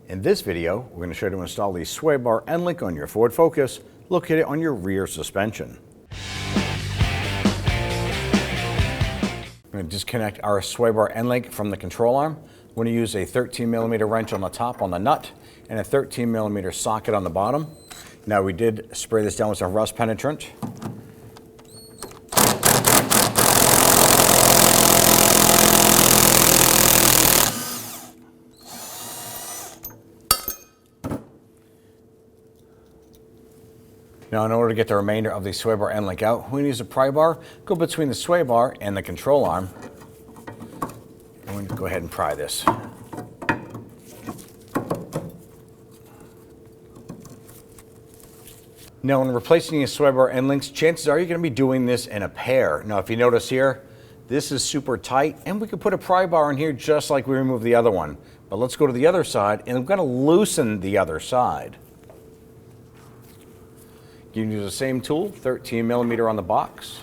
In this video, we're going to show you how to install the sway bar end link on your Ford Focus located on your rear suspension. We're going to disconnect our sway bar end link from the control arm. We're going to use a 13mm wrench on the top on the nut and a 13mm socket on the bottom. Now we did spray this down with some rust penetrant. Now in order to get the remainder of the sway bar end link out, we use a pry bar, go between the sway bar and the control arm. I'm going to go ahead and pry this. Now when replacing your sway bar end links, chances are you're going to be doing this in a pair. Now if you notice here, this is super tight and we could put a pry bar in here just like we removed the other one. But let's go to the other side and I'm going to loosen the other side. You can use the same tool, 13mm on the box.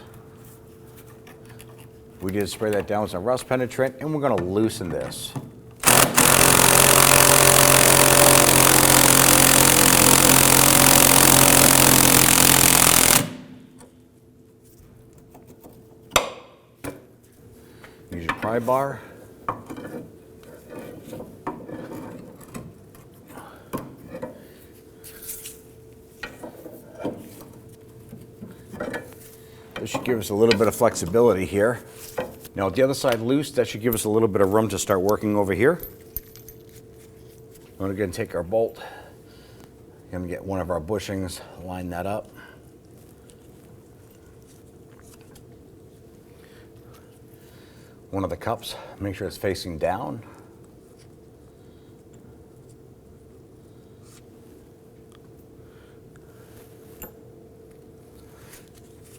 We did spray that down with some rust penetrant and we're going to loosen this. Use your pry bar. This should give us a little bit of flexibility here. Now with the other side loose, that should give us a little bit of room to start working over here. I'm going to go and take our bolt. I'm going to get one of our bushings, line that up. One of the cups, make sure it's facing down.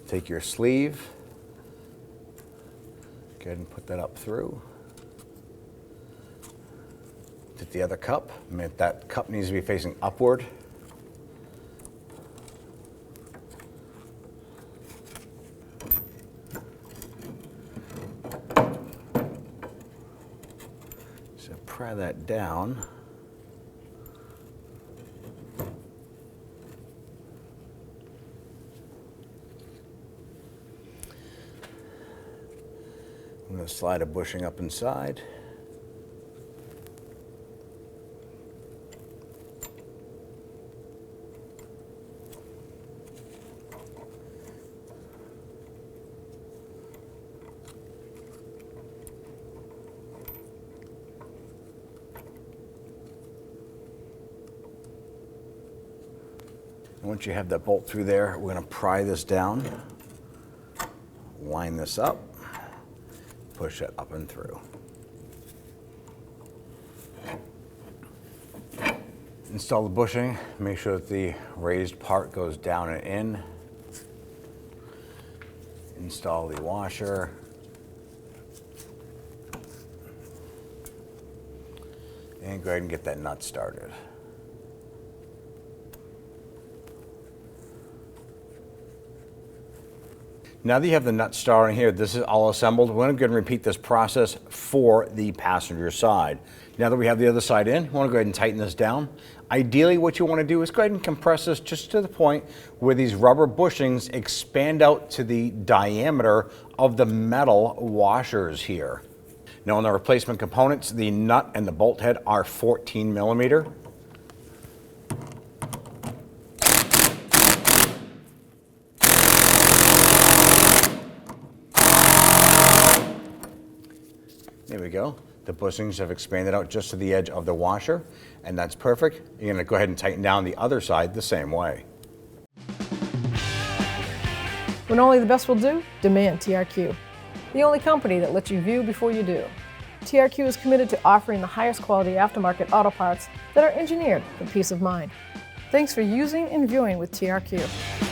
Take your sleeve, go ahead and put that up through. Take the other cup, that cup needs to be facing upward. So pry that down. I'm going to slide a bushing up inside. Once you have that bolt through there, we're going to pry this down, line this up. Push it up and through. Install the bushing, make sure that the raised part goes down and in. Install the washer. And go ahead and get that nut started. Now that you have the nut starting here, this is all assembled. We're going to go ahead and repeat this process for the passenger side. Now that we have the other side in, we want to go ahead and tighten this down. Ideally, what you want to do is go ahead and compress this just to the point where these rubber bushings expand out to the diameter of the metal washers here. Now on the replacement components, the nut and the bolt head are 14mm. There we go. The bushings have expanded out just to the edge of the washer, and that's perfect. You're going to go ahead and tighten down the other side the same way. When only the best will do, demand TRQ. The only company that lets you view before you do. TRQ is committed to offering the highest quality aftermarket auto parts that are engineered for peace of mind. Thanks for using and viewing with TRQ.